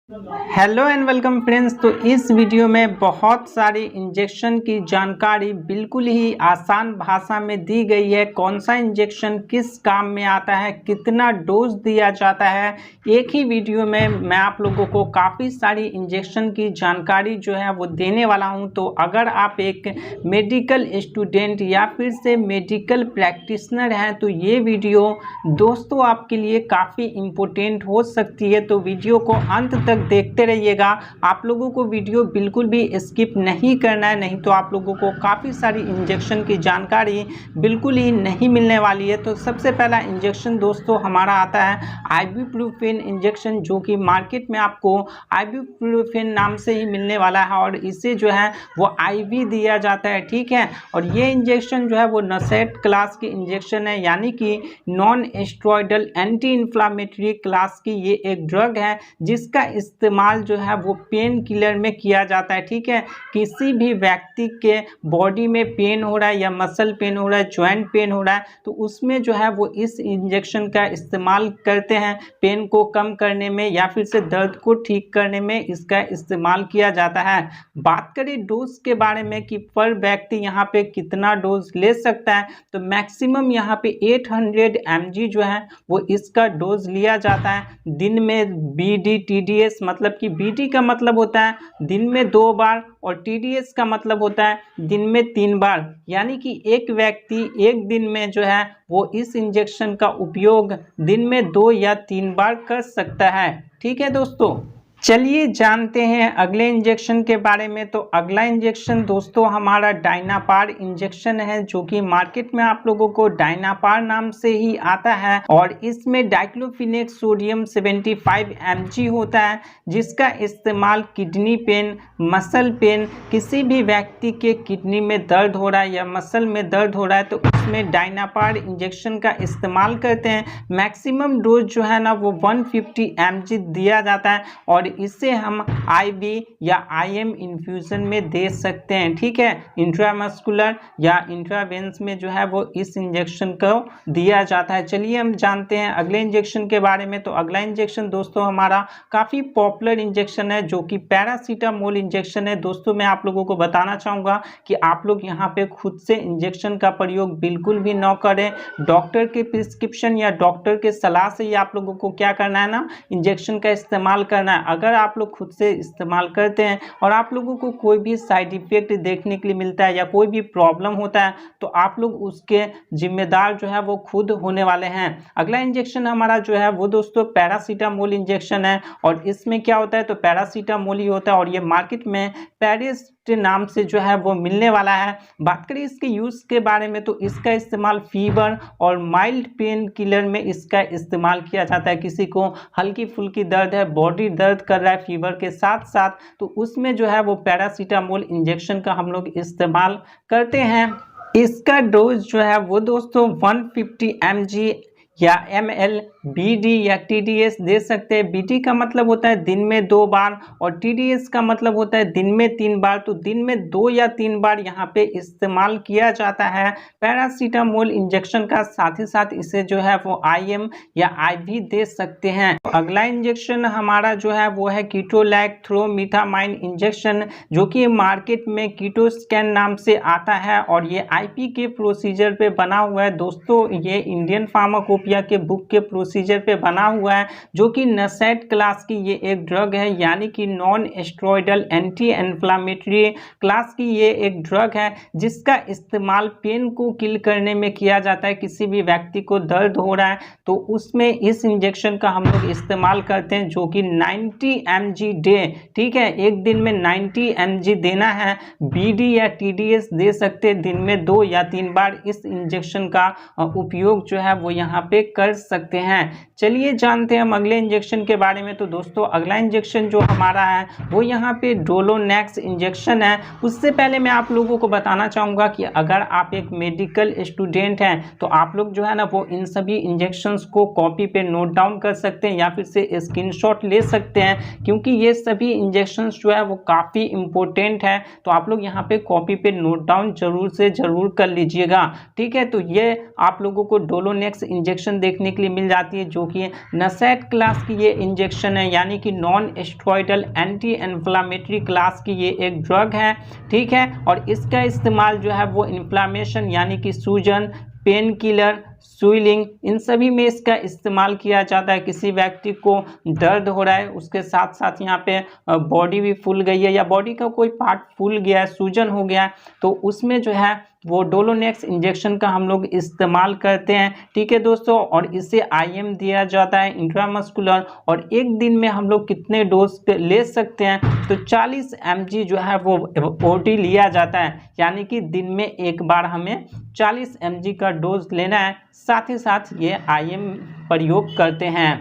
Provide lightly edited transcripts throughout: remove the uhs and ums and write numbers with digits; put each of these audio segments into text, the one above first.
Hello and welcome friends. तो इस video में बहुत सारी इंजेक्शन की जानकारी बिल्कुल ही आसान भाषा में दी गई है। कौन सा इंजेक्शन किस काम में आता है, कितना डोज दिया जाता है, एक ही वीडियो में मैं आप लोगों को काफ़ी सारी इंजेक्शन की जानकारी जो है वो देने वाला हूं। तो अगर आप एक मेडिकल स्टूडेंट या फिर से मेडिकल प्रैक्टिशनर हैं तो ये वीडियो दोस्तों आपके लिए काफ़ी इम्पोर्टेंट हो सकती है। तो वीडियो को अंत तक देखते रहिएगा। आप लोगों को वीडियो बिल्कुल भी स्किप नहीं करना है, नहीं तो आप लोगों को काफ़ी सारी इंजेक्शन की जानकारी बिल्कुल ही नहीं मिलने वाली है। तो सबसे पहला इंजेक्शन दोस्तों हमारा आता है आइबुप्रोफेन इंजेक्शन, जो कि मार्केट में आपको आइबुप्रोफेन नाम से ही मिलने वाला है और इसे जो है वो आईवी दिया जाता है, ठीक है। और ये इंजेक्शन जो है वो नसेट क्लास की इंजेक्शन है, यानी कि non steroidal anti inflammatory class की ये एक ड्रग है जिसका इस्तेमाल जो है वो पेन किलर में किया जाता है, ठीक है। किसी भी व्यक्ति के बॉडी में पेन हो रहा है या मसल पेन हो रहा है, जॉइंट पेन हो रहा है, तो उसमें जो है वो इस इंजेक्शन का इस्तेमाल करते हैं पेन को कम करने में या फिर से दर्द को ठीक करने में इसका इस्तेमाल किया जाता है। बात करें डोज के बारे में कि पर व्यक्ति यहाँ पे कितना डोज ले सकता है, तो मैक्सिमम यहाँ पे 800 mg जो है वो इसका डोज लिया जाता है दिन में। बीडी टीडीएस मतलब कि बीडी का मतलब होता है दिन में 2 बार और टीडीएस का मतलब होता है दिन में 3 बार, यानी कि एक व्यक्ति एक दिन में जो है वो इस इंजेक्शन का उपयोग दिन में 2 या 3 बार कर सकता है, ठीक है दोस्तों। चलिए जानते हैं अगले इंजेक्शन के बारे में। तो अगला इंजेक्शन दोस्तों हमारा डायनापार इंजेक्शन है, जो कि मार्केट में आप लोगों को डायनापार नाम से ही आता है और इसमें डाइक्लोफिनेक सोडियम 75 mg होता है, जिसका इस्तेमाल किडनी पेन, मसल पेन, किसी भी व्यक्ति के किडनी में दर्द हो रहा है या मसल में दर्द हो रहा है तो उसमें डायनापार इंजेक्शन का इस्तेमाल करते हैं। मैक्सिमम डोज जो है ना वो 150 mg दिया जाता है और इसे हम आईवी या आईएम इन्फ्यूजन में दे सकते हैं, ठीक है। इंट्रामस्कुलर या इंट्रावेंस में जो है वो इस इंजेक्शन को दिया जाता है। चलिए हम जानते हैं अगले इंजेक्शन के बारे में। तो अगला इंजेक्शन दोस्तों हमारा काफ़ी पॉपुलर इंजेक्शन है, जो कि पैरासीटामोल इंजेक्शन है। दोस्तों मैं आप लोगों को बताना चाहूँगा कि आप लोग यहाँ पे खुद से इंजेक्शन का प्रयोग बिल्कुल भी न करें। डॉक्टर के प्रिस्क्रिप्शन या डॉक्टर के सलाह से ही आप लोगों को क्या करना है ना, इंजेक्शन का इस्तेमाल करना है। अगर आप लोग खुद से इस्तेमाल करते हैं और आप लोगों को कोई भी साइड इफेक्ट देखने के लिए मिलता है या कोई भी प्रॉब्लम होता है तो आप लोग उसके जिम्मेदार जो है वो खुद होने वाले हैं। अगला इंजेक्शन हमारा जो है वो दोस्तों पैरासीटामोल इंजेक्शन है और इसमें क्या होता है, तो पैरासीटामोल ही होता है और ये मार्केट में पैरिस नाम से जो है वो मिलने वाला है। बात करें इसके यूज़ के बारे में तो इसका इस्तेमाल फीवर और माइल्ड पेन किलर में इसका इस्तेमाल किया जाता है। किसी को हल्की फुल्की दर्द है, बॉडी दर्द कर रहा है फीवर के साथ साथ, तो उसमें जो है वो पैरासीटामोल इंजेक्शन का हम लोग इस्तेमाल करते हैं। इसका डोज जो है वो दोस्तों 150 mg या ml बीडी या टीडीएस दे सकते हैं। बीडी का मतलब होता है दिन में 2 बार और टीडीएस का मतलब होता है दिन में 3 बार, तो दिन में 2 या 3 बार यहाँ पे इस्तेमाल किया जाता है पैरासीटामोल इंजेक्शन का। साथ ही साथ इसे जो है वो आईएम या आईवी दे सकते हैं। अगला इंजेक्शन हमारा जो है वो है कीटोलैक्थ्रोमिथामाइन इंजेक्शन, जो कि मार्केट में कीटोस्कैन नाम से आता है और ये आईपी के प्रोसीजर पे बना हुआ है। दोस्तों ये इंडियन फार्माकोपिया के बुक के प्रोसीजर पे बना हुआ है, जो कि नसेट क्लास की ये एक ड्रग है, यानी कि non steroidal anti inflammatory class की ये एक ड्रग है जिसका इस्तेमाल पेन को किल करने में किया जाता है। किसी भी व्यक्ति को दर्द हो रहा है तो उसमें इस इंजेक्शन का हम लोग इस्तेमाल करते हैं, जो कि 90 mg डे, ठीक है। एक दिन में 90 mg देना है। बीडी या टीडीएस दे सकते हैं दिन में 2 या 3 बार इस इंजेक्शन का उपयोग जो है वो यहाँ पे कर सकते हैं। चलिए जानते हैं हम अगले इंजेक्शन के बारे में। तो दोस्तों अगला इंजेक्शन जो हमारा है वो यहाँ पे डोलोनेक्स इंजेक्शन है। उससे पहले मैं आप लोगों को बताना चाहूँगा कि अगर आप एक मेडिकल स्टूडेंट हैं तो आप लोग जो है ना वो इन सभी इंजेक्शंस को कॉपी पे नोट डाउन कर सकते हैं या फिर से स्क्रीनशॉट ले सकते हैं, क्योंकि ये सभी इंजेक्शंस जो है वो काफ़ी इंपॉर्टेंट है। तो आप लोग यहाँ पे कॉपी पे नोट डाउन जरूर से ज़रूर कर लीजिएगा, ठीक है। तो ये आप लोगों को डोलोनेक्स इंजेक्शन देखने के लिए मिल जाता जाती है, जो कि नसेट क्लास की ये इंजेक्शन है, यानी कि non steroidal anti inflammatory class की ये एक ड्रग है, ठीक है। और इसका इस्तेमाल जो है वो इन्फ्लामेशन यानी कि सूजन, पेन किलर, स्वेलिंग, इन सभी में इसका इस्तेमाल किया जाता है। किसी व्यक्ति को दर्द हो रहा है, उसके साथ साथ यहाँ पे बॉडी भी फूल गई है या बॉडी का कोई पार्ट फूल गया है, सूजन हो गया है, तो उसमें जो है वो डोलोनेक्स इंजेक्शन का हम लोग इस्तेमाल करते हैं, ठीक है दोस्तों। और इसे IM दिया जाता है, इंट्रामस्कुलर। और एक दिन में हम लोग कितने डोज ले सकते हैं, तो 40 mg जो है वो OD लिया जाता है, यानी कि दिन में एक बार हमें 40 mg का डोज लेना है। साथ ही साथ ये IM प्रयोग करते हैं।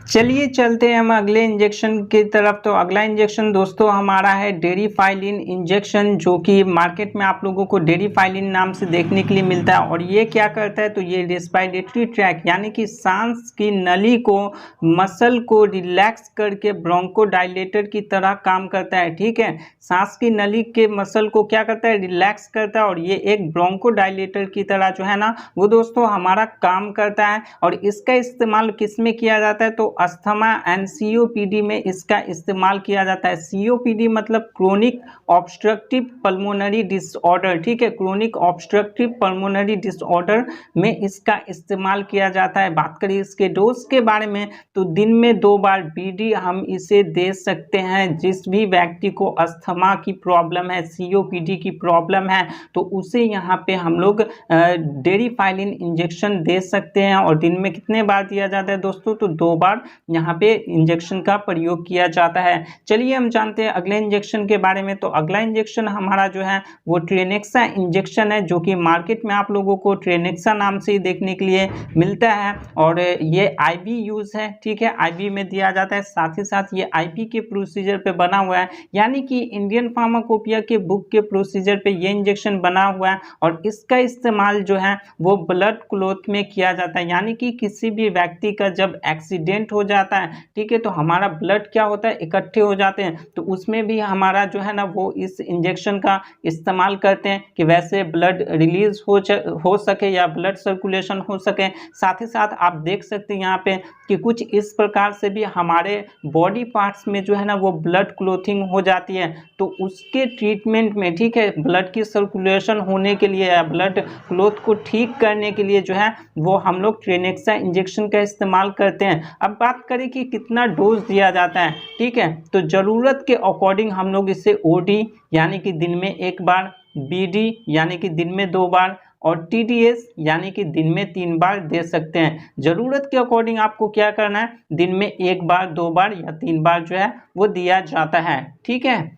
चलिए चलते हैं हम अगले इंजेक्शन की तरफ। तो अगला इंजेक्शन दोस्तों हमारा है डेरिफाइलिन इंजेक्शन, जो कि मार्केट में आप लोगों को डेरिफाइलिन नाम से देखने के लिए मिलता है। और ये क्या करता है, तो ये रेस्पिरेटरी ट्रैक यानी कि सांस की नली को, मसल को रिलैक्स करके ब्रोंकोडायलेटर की तरह काम करता है, ठीक है। सांस की नली के मसल को क्या करता है, रिलैक्स करता है, और ये एक ब्रोंकोडायलेटर की तरह जो है ना वो दोस्तों हमारा काम करता है। और इसका इस्तेमाल किस में किया जाता है, तो अस्थमा एंड COPD में इसका इस्तेमाल किया जाता है। COPD मतलब क्रोनिक ऑब्स्ट्रक्टिव पल्मोनरी डिसऑर्डर, ठीक है। क्रोनिक ऑब्स्ट्रक्टिव पल्मोनरी डिसऑर्डर में इसका इस्तेमाल किया जाता है। बात करें इसके डोज के बारे में, तो दिन में 2 बार BD हम इसे दे सकते हैं। जिस भी व्यक्ति को अस्थमा की प्रॉब्लम है, COPD की प्रॉब्लम है, तो उसे यहाँ पे हम लोग डेरिफाइलिन इंजेक्शन दे सकते हैं। और दिन में कितने बार दिया जाता है दोस्तों, तो 2 बार यहाँ पे इंजेक्शन का प्रयोग किया जाता है। चलिए हम जानते हैं अगले इंजेक्शन के बारे में। तो अगला इंजेक्शन हमारा जो है वो ट्रेनेक्सा इंजेक्शन है, जो कि मार्केट में आप लोगों को ट्रेनेक्सा नाम से ही देखने के लिए मिलता है। और ये IV यूज है, ठीक है, IV में दिया जाता है। साथ ही साथ ये IP के प्रोसीजर पे बना हुआ है, यानी कि इंडियन फार्माकोपिया के बुक के प्रोसीजर पे ये इंजेक्शन बना हुआ है। और इसका इस्तेमाल जो है वो ब्लड क्लॉट में किया जाता है, यानी कि किसी भी व्यक्ति का जब एक्सीडेंट हो जाता है, ठीक है, तो हमारा ब्लड क्या होता है, इकट्ठे हो जाते हैं, तो उसमें भी हमारा जो है ना वो इस इंजेक्शन का इस्तेमाल करते हैं कि वैसे ब्लड रिलीज हो सके या ब्लड सर्कुलेशन हो सके। साथ ही साथ आप देख सकते हैं यहाँ पे कि कुछ इस प्रकार से भी हमारे बॉडी पार्ट्स में जो है ना वो ब्लड क्लॉथिंग हो जाती है, तो उसके ट्रीटमेंट में, ठीक है, ब्लड की सर्कुलेशन होने के लिए या ब्लड क्लॉथ को ठीक करने के लिए जो है वो हम लोग ट्रेनेक्सा इंजेक्शन का इस्तेमाल करते हैं। अब बात करें कि कितना डोज दिया जाता है, ठीक है, तो ज़रूरत के अकॉर्डिंग हम लोग इसे OD यानी कि दिन में 1 बार, BD यानी कि दिन में 2 बार, और TDS यानी कि दिन में 3 बार दे सकते हैं। ज़रूरत के अकॉर्डिंग आपको क्या करना है, दिन में 1 बार, 2 बार या 3 बार जो है वो दिया जाता है, ठीक है।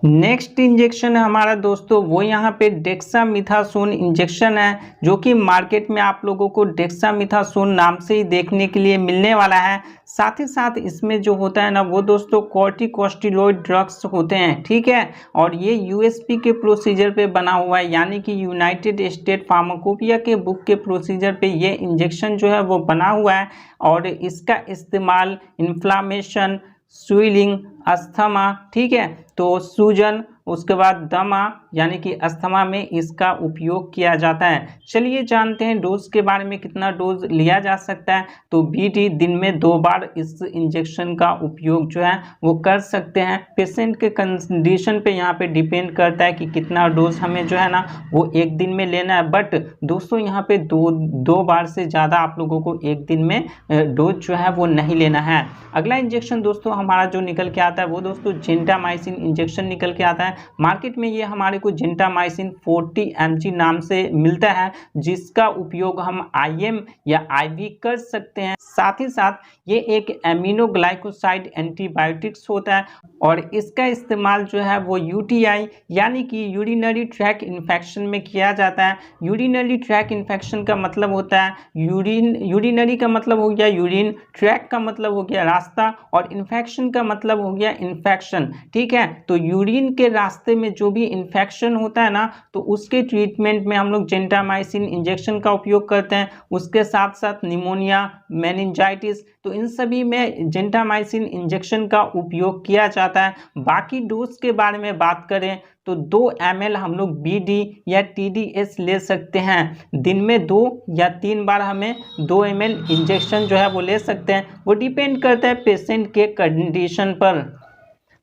नेक्स्ट इंजेक्शन है हमारा दोस्तों वो यहाँ पे डेक्सामिथासोन इंजेक्शन है, जो कि मार्केट में आप लोगों को डेक्सामिथासोन नाम से ही देखने के लिए मिलने वाला है। साथ ही साथ इसमें जो होता है ना वो दोस्तों कॉर्टिकोस्टेरॉइड ड्रग्स होते हैं, ठीक है। और ये USP के प्रोसीजर पे बना हुआ है, यानी कि यूनाइटेड स्टेट फार्माकोपिया के बुक के प्रोसीजर पे ये इंजेक्शन जो है वो बना हुआ है। और इसका इस्तेमाल इन्फ्लामेशन, स्वेलिंग, अस्थमा, ठीक है, तो सूजन, उसके बाद दमा यानी कि अस्थमा में इसका उपयोग किया जाता है। चलिए जानते हैं डोज के बारे में, कितना डोज लिया जा सकता है। तो BD दिन में 2 बार इस इंजेक्शन का उपयोग जो है वो कर सकते हैं। पेशेंट के कंडीशन पे यहाँ पे डिपेंड करता है कि कितना डोज हमें जो है ना वो एक दिन में लेना है। बट दोस्तों यहाँ पे दो बार से ज़्यादा आप लोगों को एक दिन में डोज जो है वो नहीं लेना है। अगला इंजेक्शन दोस्तों हमारा जो निकल के आता है वो दोस्तों जेंटामाइसिन इंजेक्शन निकल के आता है। मार्केट में ये हमारे को जेंटामाइसिन 40 mg नाम से मिलता है, जिसका उपयोग हम IM या IV कर सकते हैं। साथ ही साथ ये एक एमिनोग्लाइकोसाइड एंटीबायोटिक्स होता है, और इसका इस्तेमाल जो है वो UTI यानी कि यूरिनरी ट्रैक इन्फेक्शन में किया जाता है। यूरिनरी ट्रैक इन्फेक्शन का मतलब होता है यूरिनरी का मतलब हो गया यूरिन, ट्रैक का मतलब हो गया रास्ता, और इन्फेक्शन का मतलब हो गया इन्फेक्शन, ठीक है। तो यूरिन के रास्ते में जो भी इन्फेक्शन होता है ना, तो उसके ट्रीटमेंट में हम लोग जेंटामाइसिन इंजेक्शन का उपयोग करते हैं। उसके साथ साथ निमोनिया, मेनिंजाइटिस, तो इन सभी में जेंटामाइसिन इंजेक्शन का उपयोग किया जाता है। बाकी डोज के बारे में बात करें तो 2 ml हम लोग BD या TDS ले सकते हैं। दिन में 2 या 3 बार हमें 2 ml इंजेक्शन जो है वो ले सकते हैं। वो डिपेंड करता है पेशेंट के कंडीशन पर।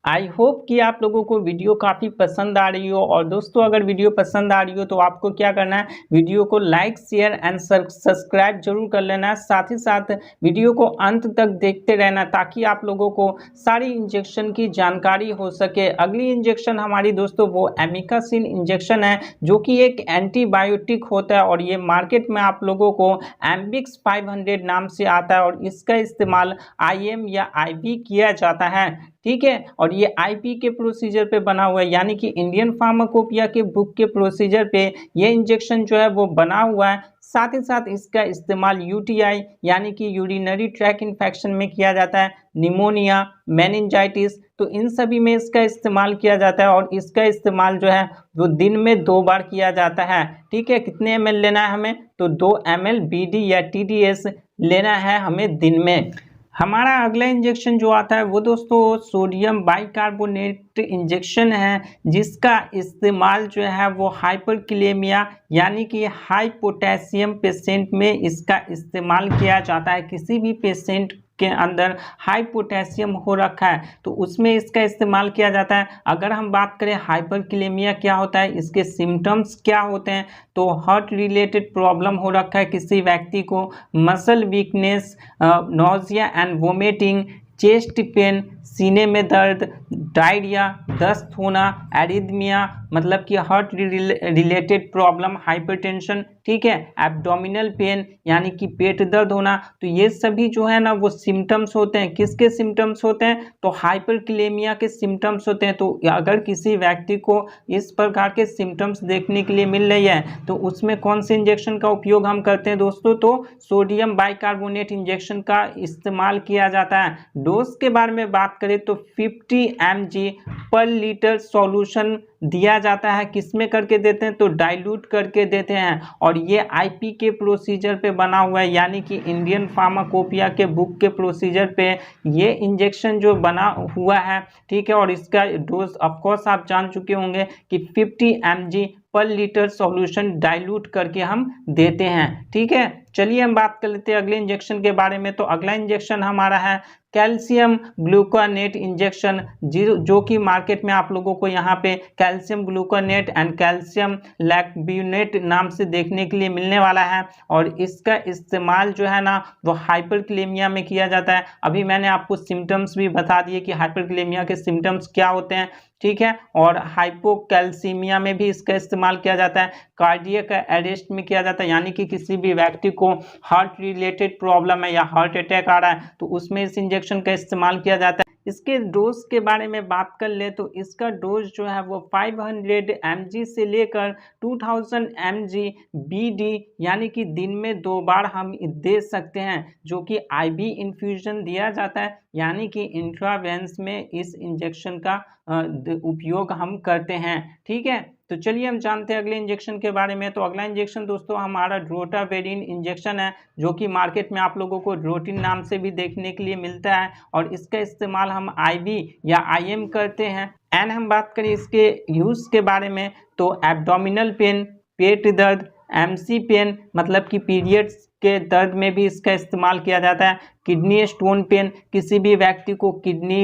आई होप कि आप लोगों को वीडियो काफ़ी पसंद आ रही हो। और दोस्तों, अगर वीडियो पसंद आ रही हो तो आपको क्या करना है, वीडियो को लाइक, शेयर एंड सब्सक्राइब जरूर कर लेना है। साथ ही साथ वीडियो को अंत तक देखते रहना ताकि आप लोगों को सारी इंजेक्शन की जानकारी हो सके। अगली इंजेक्शन हमारी दोस्तों वो एमिकासिन इंजेक्शन है, जो कि एक एंटीबायोटिक होता है और ये मार्केट में आप लोगों को एम्बिक्स 500 नाम से आता है और इसका इस्तेमाल IM या IV किया जाता है। ठीक है, और ये IP के प्रोसीजर पे बना हुआ है, यानी कि इंडियन फार्माकोपिया के बुक के प्रोसीजर पे ये इंजेक्शन जो है वो बना हुआ है। साथ ही साथ इसका इस्तेमाल UTI यानी कि यूरिनरी ट्रैक इन्फेक्शन में किया जाता है, निमोनिया, मेनिंजाइटिस, तो इन सभी में इसका इस्तेमाल किया जाता है। और इसका इस्तेमाल जो है वो दिन में 2 बार किया जाता है। ठीक है, कितने ml लेना है हमें, तो 2 ml BD या TDS लेना है हमें दिन में। हमारा अगला इंजेक्शन जो आता है वो दोस्तों सोडियम बाइकार्बोनेट इंजेक्शन है, जिसका इस्तेमाल जो है वो हाइपरकैलेमिया यानी कि हाई पोटेशियम पेशेंट में इसका इस्तेमाल किया जाता है। किसी भी पेशेंट के अंदर हाई पोटेशियम हो रखा है तो उसमें इसका इस्तेमाल किया जाता है। अगर हम बात करें हाइपरकैलेमिया क्या होता है, इसके सिम्टम्स क्या होते हैं, तो हार्ट रिलेटेड प्रॉब्लम हो रखा है किसी व्यक्ति को, muscle weakness, nausea and vomiting, chest pain, सीने में दर्द, डायरिया, दस्त होना, एरिथमिया मतलब कि हार्ट रिलेटेड प्रॉब्लम, हाइपरटेंशन, ठीक है, एब्डोमिनल पेन यानी कि पेट दर्द होना, तो ये सभी जो है ना वो सिम्टम्स होते हैं। किसके सिम्टम्स होते हैं, तो हाइपरकैलेमिया के सिम्टम्स होते हैं। तो अगर किसी व्यक्ति को इस प्रकार के सिम्टम्स देखने के लिए मिल रही है तो उसमें कौन से इंजेक्शन का उपयोग हम करते हैं दोस्तों, तो सोडियम बाइकार्बोनेट इंजेक्शन का इस्तेमाल किया जाता है। डोज के बारे में बात करें तो 50 mg पर लीटर सॉल्यूशन दिया जाता है। किसमें करके देते हैं, तो डाइल्यूट करके देते हैं। और ये IP के प्रोसीजर पे बना हुआ है, यानी कि इंडियन फार्माकोपिया के बुक के प्रोसीजर पे ये इंजेक्शन जो बना हुआ है। ठीक है, और इसका डोज ऑफ कोर्स आप जान चुके होंगे कि 50 mg पर लीटर सॉल्यूशन डाइल्यूट करके हम देते हैं। ठीक है, चलिए हम बात कर लेते हैं अगले इंजेक्शन के बारे में। तो अगला इंजेक्शन हमारा है कैल्शियम ग्लूकोनेट इंजेक्शन, जो कि मार्केट में आप लोगों को यहाँ पे कैल्शियम ग्लूकोनेट एंड कैल्शियम लैक्ब्यूनेट नाम से देखने के लिए मिलने वाला है। और इसका इस्तेमाल जो है ना वो हाइपरकैलेमिया में किया जाता है। अभी मैंने आपको सिम्टम्स भी बता दिए कि हाइपरकैलेमिया के सिम्टम्स क्या होते हैं। ठीक है, और हाइपोकैल्सीमिया में भी इसका इस्तेमाल किया जाता है, कार्डियक अरेस्ट में किया जाता है, यानी कि किसी भी व्यक्ति को हार्ट रिलेटेड प्रॉब्लम है या हार्ट अटैक आ रहा है तो उसमें इस इंजेक्शन का इस्तेमाल किया जाता है। इसके डोज के बारे में बात कर ले तो इसका डोज जो है वो 500 mg से लेकर 2000 mg BD यानी कि दिन में 2 बार हम दे सकते हैं, जो कि IV इन्फ्यूजन दिया जाता है, यानी कि इंट्रावेंस में इस इंजेक्शन का उपयोग हम करते हैं। ठीक है, तो चलिए हम जानते हैं अगले इंजेक्शन के बारे में। तो अगला इंजेक्शन दोस्तों हमारा रोटावेरिन इंजेक्शन है, जो कि मार्केट में आप लोगों को रोटिन नाम से भी देखने के लिए मिलता है। और इसका इस्तेमाल हम IV या IM करते हैं। एंड हम बात करें इसके यूज़ के बारे में तो एब्डोमिनल पेन, पेट दर्द, MC पेन मतलब कि पीरियड्स के दर्द में भी इसका इस्तेमाल किया जाता है। किडनी स्टोन पेन, किसी भी व्यक्ति को किडनी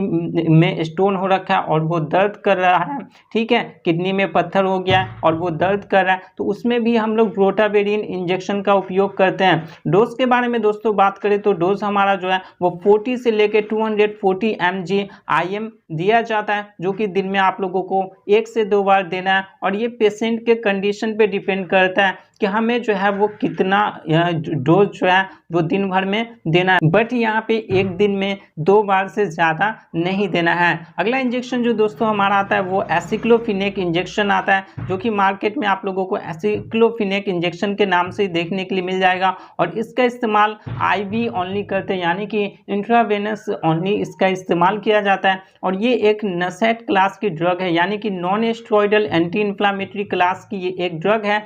में स्टोन हो रखा है और वो दर्द कर रहा है, ठीक है, किडनी में पत्थर हो गया और वो दर्द कर रहा है, तो उसमें भी हम लोग रोटावेरिन इंजेक्शन का उपयोग करते हैं। डोज के बारे में दोस्तों बात करें तो डोज हमारा जो है वो 40 से लेकर 240 mg IM दिया जाता है, जो कि दिन में आप लोगों को 1 से 2 बार देना है। और ये पेशेंट के कंडीशन पे डिपेंड करता है कि हमें जो है वो कितना डोज जो है वो दिन भर में देना है। बट बट यहाँ पे एक दिन में 2 बार से ज़्यादा नहीं देना है। अगला इंजेक्शन जो दोस्तों हमारा आता है वो एसिक्लोफिनेक इंजेक्शन आता है, जो कि मार्केट में आप लोगों को एसिक्लोफिनेक इंजेक्शन के नाम से देखने के लिए मिल जाएगा। और इसका इस्तेमाल IV ओनली करते हैं, यानी कि इंट्रावेनस ओनली इसका इस्तेमाल किया जाता है। और ये एक नसेट क्लास की ड्रग है, यानी कि non steroidal anti inflammatory class की ये एक ड्रग है,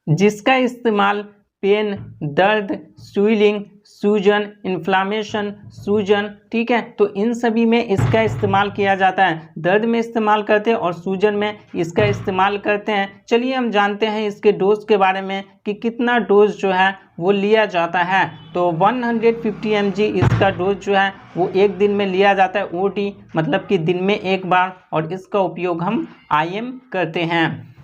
जिसका इस्तेमाल पेन, दर्द, स्वेलिंग, सूजन, इन्फ्लामेशन, सूजन, ठीक है, तो इन सभी में इसका इस्तेमाल किया जाता है। दर्द में इस्तेमाल करते हैं और सूजन में इसका इस्तेमाल करते हैं। चलिए हम जानते हैं इसके डोज के बारे में कि कितना डोज जो है वो लिया जाता है। तो 150 mg इसका डोज जो है वो एक दिन में लिया जाता है, OD मतलब कि दिन में एक बार, और इसका उपयोग हम IM करते हैं।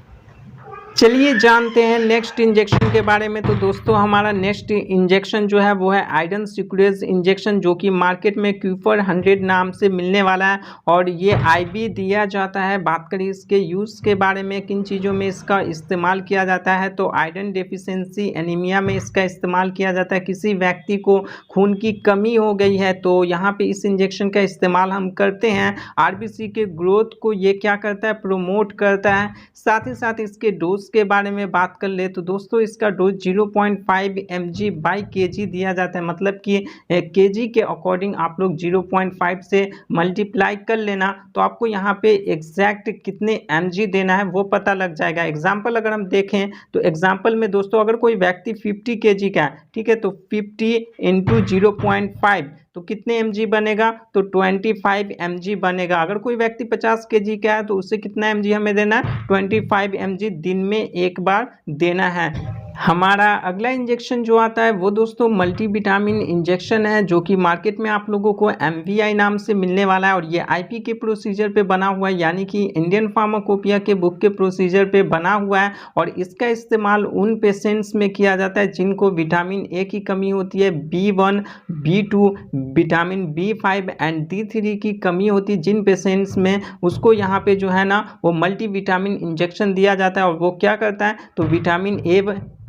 चलिए जानते हैं नेक्स्ट इंजेक्शन के बारे में। तो दोस्तों हमारा नेक्स्ट इंजेक्शन जो है वो है आयरन सिक्वेज इंजेक्शन, जो कि मार्केट में क्यूफर 100 नाम से मिलने वाला है और ये IV दिया जाता है। बात करें इसके यूज़ के बारे में, किन चीज़ों में इसका इस्तेमाल किया जाता है, तो आयरन डेफिशिएंसी एनीमिया में इसका इस्तेमाल किया जाता है। किसी व्यक्ति को खून की कमी हो गई है तो यहाँ पे इस इंजेक्शन का इस्तेमाल हम करते हैं। RBC के ग्रोथ को ये क्या करता है, प्रमोट करता है। साथ ही साथ इसके डोज के बारे में बात कर ले तो दोस्तों इसका डोज 0.5 mg/kg दिया जाता है, मतलब कि kg के अकॉर्डिंग आप लोग 0.5 से मल्टीप्लाई कर लेना, तो आपको यहाँ पे एग्जैक्ट कितने mg देना है वो पता लग जाएगा। एग्जाम्पल अगर हम देखें तो एग्जाम्पल में दोस्तों अगर कोई व्यक्ति 50 kg का है, ठीक है, तो 50 × 0.5 तो कितने mg बनेगा, तो 25 mg बनेगा। अगर कोई व्यक्ति 50 kg का है तो उससे कितना mg हमें देना है, 25 mg दिन में एक बार देना है। हमारा अगला इंजेक्शन जो आता है वो दोस्तों मल्टीविटामिन इंजेक्शन है, जो कि मार्केट में आप लोगों को MVI नाम से मिलने वाला है और ये IP के प्रोसीजर पे बना हुआ है, यानी कि इंडियन फार्माकोपिया के बुक के प्रोसीजर पे बना हुआ है। और इसका इस्तेमाल उन पेशेंट्स में किया जाता है जिनको विटामिन A की कमी होती है, B1, B2, vitamin B5 and D3 की कमी होती है। जिन पेशेंट्स में उसको यहाँ पे जो है ना वो मल्टीविटामिन इंजेक्शन दिया जाता है और वो क्या करता है, तो vitamin A,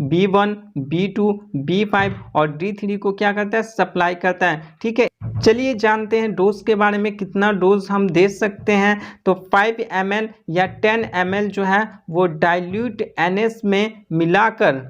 B1, B2, B5 और D3 को क्या करता है, सप्लाई करता है। ठीक है, चलिए जानते हैं डोज के बारे में, कितना डोज हम दे सकते हैं। तो 5 ml या 10 ml जो है वो डाइल्यूट NS में मिलाकर।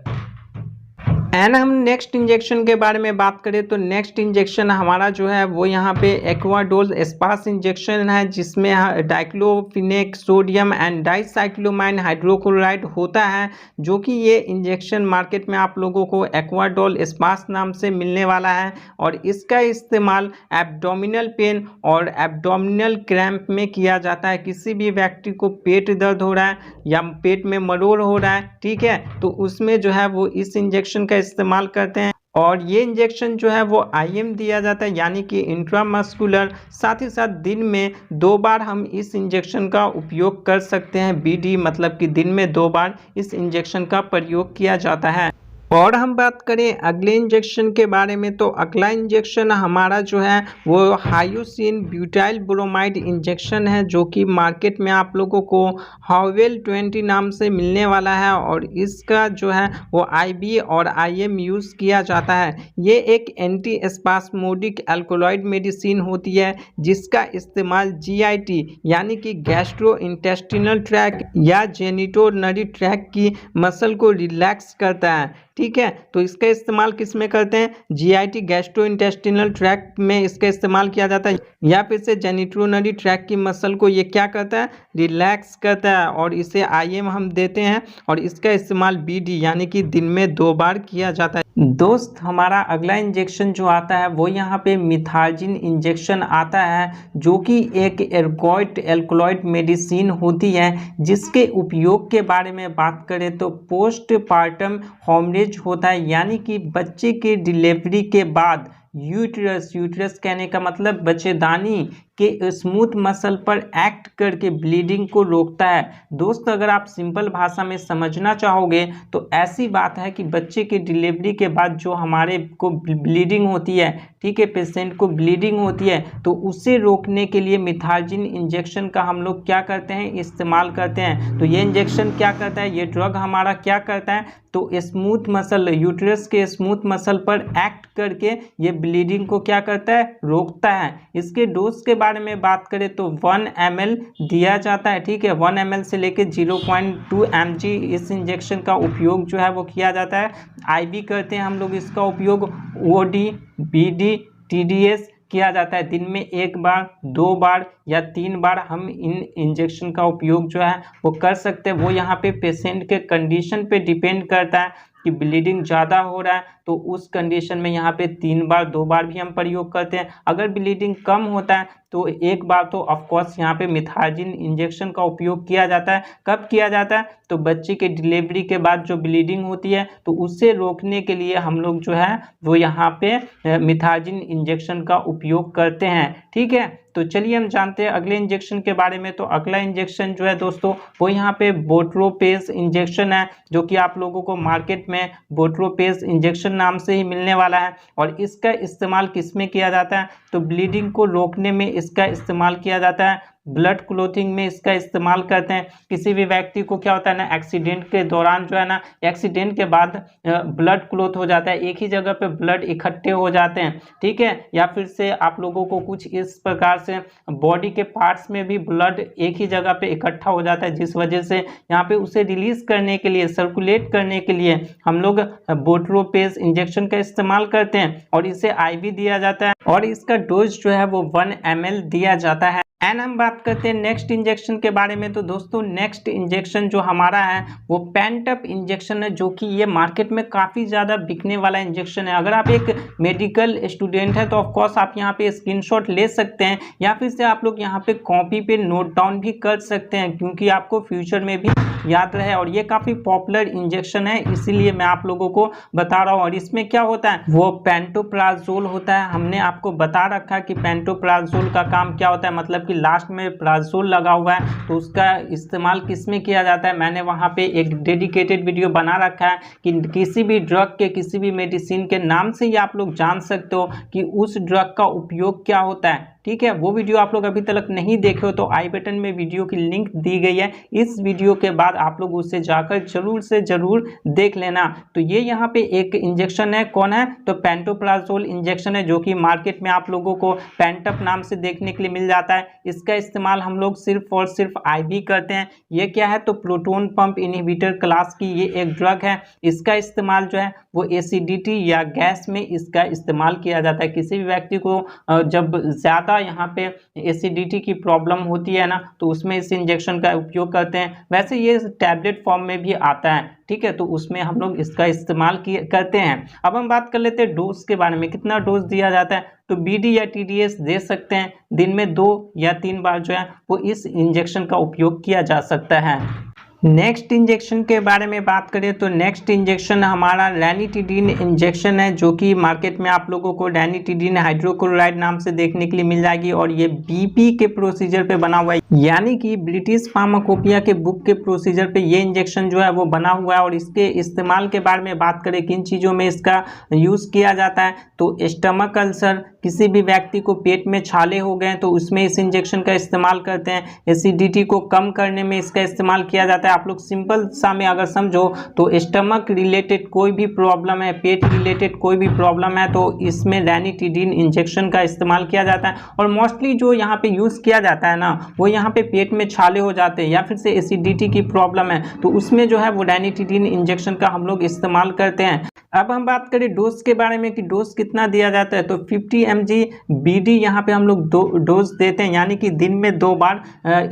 एंड हम नेक्स्ट इंजेक्शन के बारे में बात करें तो नेक्स्ट इंजेक्शन हमारा जो है वो यहाँ पे एक्वाडोल स्पास इंजेक्शन है, जिसमें diclofenac sodium and dicyclomine hydrochloride होता है, जो कि ये इंजेक्शन मार्केट में आप लोगों को एक्वाडोल स्पास नाम से मिलने वाला है। और इसका इस्तेमाल एब्डोमिनल पेन और एब्डोमिनल क्रैम्प में किया जाता है। किसी भी व्यक्ति को पेट दर्द हो रहा है या पेट में मरोड़ हो रहा है, ठीक है, तो उसमें जो है वो इस इंजेक्शन का इस्तेमाल करते हैं। और ये इंजेक्शन जो है वो IM दिया जाता है, यानी कि इंट्रामस्कुलर। साथ ही साथ दिन में 2 बार हम इस इंजेक्शन का उपयोग कर सकते हैं। BD मतलब कि दिन में 2 बार इस इंजेक्शन का प्रयोग किया जाता है। और हम बात करें अगले इंजेक्शन के बारे में, तो अगला इंजेक्शन हमारा जो है वो हाइयोसिन ब्यूटाइल ब्रोमाइड इंजेक्शन है, जो कि मार्केट में आप लोगों को हावेल 20 नाम से मिलने वाला है। और इसका जो है वो IV और IM यूज़ किया जाता है। ये एक एंटी स्पास्मोडिक एल्कोलॉइड मेडिसिन होती है, जिसका इस्तेमाल GIT यानी कि गैस्ट्रो इंटेस्टिनल ट्रैक या जेनिटोनरी ट्रैक की मसल को रिलैक्स करता है। ठीक है, तो इसका इस्तेमाल किस में करते हैं, GIT गैस्ट्रो इंटेस्टिनल ट्रैक में इसका इस्तेमाल किया जाता है, या फिर से जेनिटोनरी ट्रैक की मसल को ये क्या करता है, रिलैक्स करता है। और इसे IM हम देते हैं और इसका इस्तेमाल BD यानी कि दिन में 2 बार किया जाता है। दोस्त हमारा अगला इंजेक्शन जो आता है वो यहाँ पे मिथार्जिन इंजेक्शन आता है, जो कि एक एर्गोइड एल्कोलॉइड मेडिसिन होती है, जिसके उपयोग के बारे में बात करें तो पोस्टपार्टम हेमरेज होता है, यानी कि बच्चे के डिलीवरी के बाद यूट्रस कहने का मतलब बच्चेदानी के स्मूथ मसल पर एक्ट करके ब्लीडिंग को रोकता है। दोस्त अगर आप सिंपल भाषा में समझना चाहोगे तो ऐसी बात है कि बच्चे की डिलीवरी के बाद जो हमारे को ब्लीडिंग होती है, ठीक है, पेशेंट को ब्लीडिंग होती है, तो उसे रोकने के लिए मिथार्जिन इंजेक्शन का हम लोग क्या करते हैं, इस्तेमाल करते हैं। तो ये इंजेक्शन क्या करता है, ये ड्रग हमारा क्या करता है, तो स्मूथ मसल, यूट्रस के स्मूथ मसल पर एक्ट करके ये ब्लीडिंग को क्या करता है, रोकता है। इसके डोज के बारे में बात करें तो 1 ml दिया जाता है, ठीक है, 1 ml से लेकर 0.2 mg इस इंजेक्शन का उपयोग जो है वो किया जाता है। आईवी करते हैं हम लोग इसका उपयोग, ओडी, बीडी, टीडीएस किया जाता है। दिन में 1 बार, 2 बार या 3 बार हम इन इंजेक्शन का उपयोग जो है वो कर सकते हैं। वो यहाँ पे पेशेंट के कंडीशन पे डिपेंड करता है कि ब्लीडिंग ज़्यादा हो रहा है तो उस कंडीशन में यहाँ पे 3 बार, 2 बार भी हम प्रयोग करते हैं। अगर ब्लीडिंग कम होता है तो 1 बार तो ऑफकोर्स यहाँ पे मिथार्जिन इंजेक्शन का उपयोग किया जाता है। कब किया जाता है, तो बच्चे के डिलीवरी के बाद जो ब्लीडिंग होती है तो उससे रोकने के लिए हम लोग जो है वो यहाँ पे मिथार्जिन इंजेक्शन का उपयोग करते हैं, ठीक है। तो चलिए हम जानते हैं अगले इंजेक्शन के बारे में। तो अगला इंजेक्शन जो है दोस्तों वो यहाँ पे बोट्रोपेज इंजेक्शन है, जो कि आप लोगों को मार्केट में बोट्रोपेज इंजेक्शन नाम से ही मिलने वाला है। और इसका इस्तेमाल किस में किया जाता है, तो ब्लीडिंग को रोकने में इसका इस्तेमाल किया जाता है। ब्लड क्लोथिंग में इसका इस्तेमाल करते हैं। किसी भी व्यक्ति को क्या होता है ना, एक्सीडेंट के दौरान जो है ना, एक्सीडेंट के बाद ब्लड क्लोथ हो जाता है, एक ही जगह पे ब्लड इकट्ठे हो जाते हैं, ठीक है, या फिर से आप लोगों को कुछ इस प्रकार से बॉडी के पार्ट्स में भी ब्लड एक ही जगह पे इकट्ठा हो जाता है, जिस वजह से यहाँ पे उसे रिलीज करने के लिए, सर्कुलेट करने के लिए हम लोग बोट्रोपेज इंजेक्शन का इस्तेमाल करते हैं और इसे आईवी दिया जाता है और इसका डोज जो है वो 1 ml दिया जाता है। एंड हम बात करते हैं नेक्स्ट इंजेक्शन के बारे में। तो दोस्तों नेक्स्ट इंजेक्शन जो हमारा है वो पेंटअप इंजेक्शन है, जो कि ये मार्केट में काफ़ी ज़्यादा बिकने वाला इंजेक्शन है। अगर आप एक मेडिकल स्टूडेंट है तो ऑफकोर्स आप यहाँ पे स्क्रीनशॉट ले सकते हैं या फिर से आप लोग यहाँ पे कॉपी पे नोट डाउन भी कर सकते हैं, क्योंकि आपको फ्यूचर में भी याद रहे। और ये काफ़ी पॉपुलर इंजेक्शन है, इसीलिए मैं आप लोगों को बता रहा हूँ। और इसमें क्या होता है, वो पेंटोप्राजोल होता है। हमने आपको बता रखा कि पेंटोप्राजोल का काम क्या होता है, मतलब लास्ट में प्राजोल लगा हुआ है तो उसका इस्तेमाल किस में किया जाता है। मैंने वहाँ पे एक डेडिकेटेड वीडियो बना रखा है कि किसी भी ड्रग के, किसी भी मेडिसिन के नाम से ही आप लोग जान सकते हो कि उस ड्रग का उपयोग क्या होता है, ठीक है। वो वीडियो आप लोग अभी तक नहीं देखे हो तो आई बटन में वीडियो की लिंक दी गई है, इस वीडियो के बाद आप लोग उससे जाकर जरूर से जरूर देख लेना। तो ये यहाँ पे एक इंजेक्शन है, कौन है, तो पेंटोप्राजोल इंजेक्शन है, जो कि मार्केट में आप लोगों को पेंटअप नाम से देखने के लिए मिल जाता है। इसका इस्तेमाल हम लोग सिर्फ और सिर्फ आईवी करते हैं। ये क्या है, तो प्रोटोन पंप इनहिबिटर क्लास की ये एक ड्रग है। इसका इस्तेमाल जो है वो एसिडिटी या गैस में इसका इस्तेमाल किया जाता है। किसी भी व्यक्ति को जब ज़्यादा यहाँ पे एसिडिटी की प्रॉब्लम होती है ना, तो उसमें इस इंजेक्शन का उपयोग करते हैं। वैसे ये टैबलेट फॉर्म में भी आता है, ठीक है, तो उसमें हम लोग इसका इस्तेमाल करते हैं। अब हम बात कर लेते हैं डोज के बारे में, कितना डोज दिया जाता है। तो बीडी या टीडीएस दे सकते हैं, दिन में 2 या 3 बार जो है वो इस इंजेक्शन का उपयोग किया जा सकता है। नेक्स्ट इंजेक्शन के बारे में बात करें तो नेक्स्ट इंजेक्शन हमारा रैनिटिडीन इंजेक्शन है, जो कि मार्केट में आप लोगों को रैनिटिडीन हाइड्रोक्लोराइड नाम से देखने के लिए मिल जाएगी। और ये बीपी के प्रोसीजर पे बना हुआ है, यानी कि ब्रिटिश फार्माकोपिया के बुक के प्रोसीजर पे ये इंजेक्शन जो है वो बना हुआ है। और इसके इस्तेमाल के बारे में बात करें, किन चीज़ों में इसका यूज़ किया जाता है, तो स्टमक अल्सर, किसी भी व्यक्ति को पेट में छाले हो गए तो उसमें इस इंजेक्शन का इस्तेमाल करते हैं। एसिडिटी को कम करने में इसका इस्तेमाल किया जाता है। आप लोग सिंपल सा में अगर समझो तो स्टमक रिलेटेड कोई भी प्रॉब्लम है, पेट रिलेटेड कोई भी प्रॉब्लम है, तो इसमें रैनिटिडीन इंजेक्शन का इस्तेमाल किया जाता है। और मोस्टली जो यहाँ पे यूज़ किया जाता है ना, वो यहाँ पे पेट में छाले हो जाते हैं या फिर से एसिडिटी की प्रॉब्लम है, तो उसमें जो है वो रैनिटिडीन इंजेक्शन का हम लोग इस्तेमाल करते हैं। अब हम बात करें डोज के बारे में कि डोज कितना दिया जाता है, तो 50 mg बीडी यहाँ पे हम लोग डोज देते हैं, यानी कि दिन में 2 बार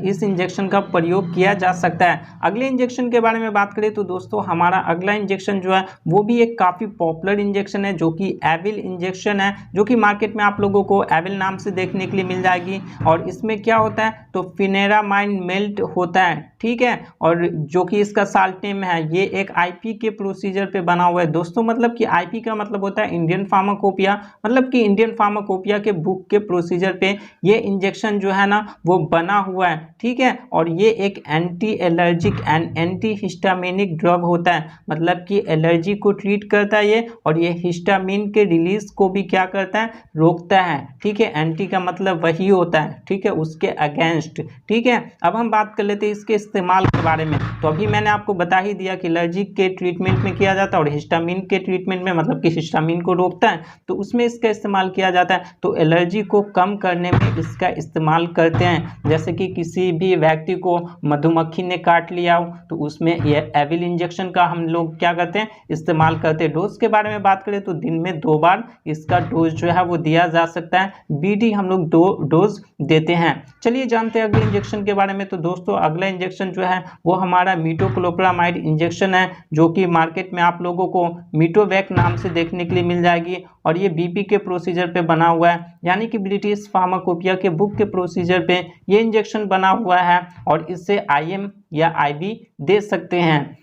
इस इंजेक्शन का प्रयोग किया जा सकता है। अगले इंजेक्शन के बारे में बात करें तो दोस्तों हमारा अगला इंजेक्शन जो है वो भी एक काफ़ी पॉपुलर इंजेक्शन है, जो कि एविल इंजेक्शन है, जो कि मार्केट में आप लोगों को एविल नाम से देखने के लिए मिल जाएगी। और इसमें क्या होता है, तो फिनेरामाइन मेल्ट होता है, ठीक है, और जो कि इसका साल्ट नेम है, ये एक आईपी के प्रोसीजर पे बना हुआ है दोस्तों। मतलब कि आईपी का मतलब होता है इंडियन फार्माकोपिया, मतलब कि इंडियन फार्माकोपिया के बुक के प्रोसीजर पे ये इंजेक्शन जो है ना वो बना हुआ है, ठीक है। और ये एक anti allergic and anti histaminic drug होता है, मतलब कि एलर्जी को ट्रीट करता है ये, और ये हिस्टामिन के रिलीज को भी क्या करता है, रोकता है, ठीक है। एंटी का मतलब वही होता है, ठीक है, उसके अगेंस्ट, ठीक है। अब हम बात कर लेते हैं इसके इस्तेमाल के बारे में। तो अभी मैंने आपको बता ही दिया कि एलर्जी के ट्रीटमेंट में किया जाता है, और हिस्टामिन के ट्रीटमेंट में, मतलब कि हिस्टामिन को रोकता है, तो उसमें इसका इस्तेमाल किया जाता है। तो एलर्जी को कम करने में इसका इस्तेमाल करते हैं। जैसे कि किसी भी व्यक्ति को मधुमक्खी ने काट लिया हो तो उसमें ये एविल इंजेक्शन का हम लोग क्या करते हैं, इस्तेमाल करते हैं। डोज के बारे में बात करें तो दिन में 2 बार इसका डोज जो है वो दिया जा सकता है। बीडी हम लोग 2 डोज देते हैं। चलिए जानते हैं अगले इंजेक्शन के बारे में। तो दोस्तों अगला इंजेक्शन जो है वो हमारा मीटोक्लोप्रामाइड इंजेक्शन है, जो कि मार्केट में आप लोगों को मीटोवैक नाम से देखने के लिए मिल जाएगी, और ये बीपी के प्रोसीजर पे बना हुआ है, यानी कि ब्रिटिश फार्माकोपिया के बुक के प्रोसीजर पे ये इंजेक्शन बना हुआ है, और इससे आईएम या आईवी दे सकते हैं।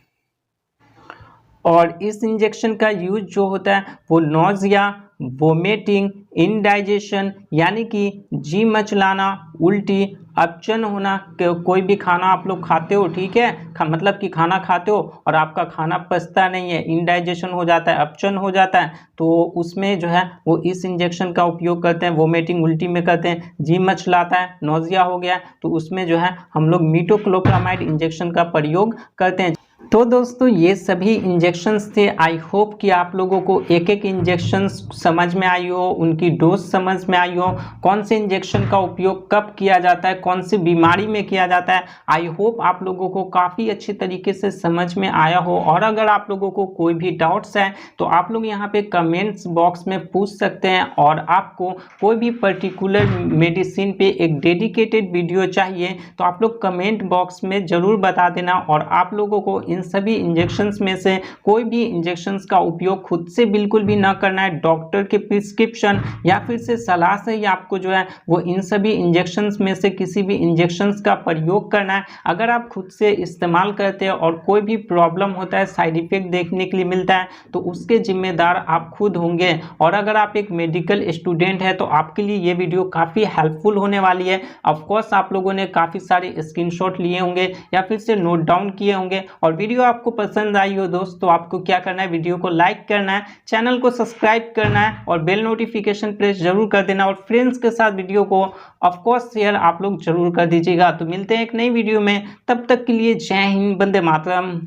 और इस इंजेक्शन का यूज जो होता है वो नोजिया, वोमिटिंग, इंडाइजेशन यानी कि जी मचलाना, उल्टी, अपचन होना, कोई भी खाना आप लोग खाते हो, ठीक है, मतलब कि खाना खाते हो और आपका खाना पचता नहीं है, इंडाइजेशन हो जाता है, अपचन हो जाता है, तो उसमें जो है वो इस इंजेक्शन का उपयोग करते हैं। वोमिटिंग उल्टी में करते हैं, जी मचलाता है, नोजिया हो गया, तो उसमें जो है हम लोग मीटोक्लोप्रामाइड इंजेक्शन का प्रयोग करते हैं। तो दोस्तों ये सभी इंजेक्शंस थे। आई होप कि आप लोगों को एक एक इंजेक्शंस समझ में आई हो, उनकी डोज समझ में आई हो, कौन से इंजेक्शन का उपयोग कब किया जाता है, कौन सी बीमारी में किया जाता है। आई होप आप लोगों को काफ़ी अच्छी तरीके से समझ में आया हो। और अगर आप लोगों को कोई भी डाउट्स है तो आप लोग यहाँ पे कमेंट्स बॉक्स में पूछ सकते हैं, और आपको कोई भी पर्टिकुलर मेडिसिन पे एक डेडिकेटेड वीडियो चाहिए तो आप लोग कमेंट बॉक्स में ज़रूर बता देना। और आप लोगों को इन सभी इंजेक्शंस में से कोई भी इंजेक्शंस का उपयोग खुद से बिल्कुल भी ना करना है। डॉक्टर के प्रिस्क्रिप्शन या फिर से सलाह से ही आपको जो है वो इन सभी इंजेक्शंस में से किसी भी इंजेक्शंस का प्रयोग करना है। अगर आप खुद से इस्तेमाल करते हैं और कोई भी प्रॉब्लम होता है, साइड इफेक्ट देखने के लिए मिलता है, तो उसके जिम्मेदार आप खुद होंगे। और अगर आप एक मेडिकल स्टूडेंट है तो आपके लिए ये वीडियो काफ़ी हेल्पफुल होने वाली है। ऑफकोर्स आप लोगों ने काफ़ी सारे स्क्रीनशॉट लिए होंगे या फिर से नोट डाउन किए होंगे, और वीडियो आपको पसंद आई हो दोस्त तो आपको क्या करना है, वीडियो को लाइक करना है, चैनल को सब्सक्राइब करना है, और बेल नोटिफिकेशन प्रेस जरूर कर देना, और फ्रेंड्स के साथ वीडियो को ऑफकोर्स शेयर आप लोग जरूर कर दीजिएगा। तो मिलते हैं एक नई वीडियो में, तब तक के लिए जय हिंद, वंदे मातरम।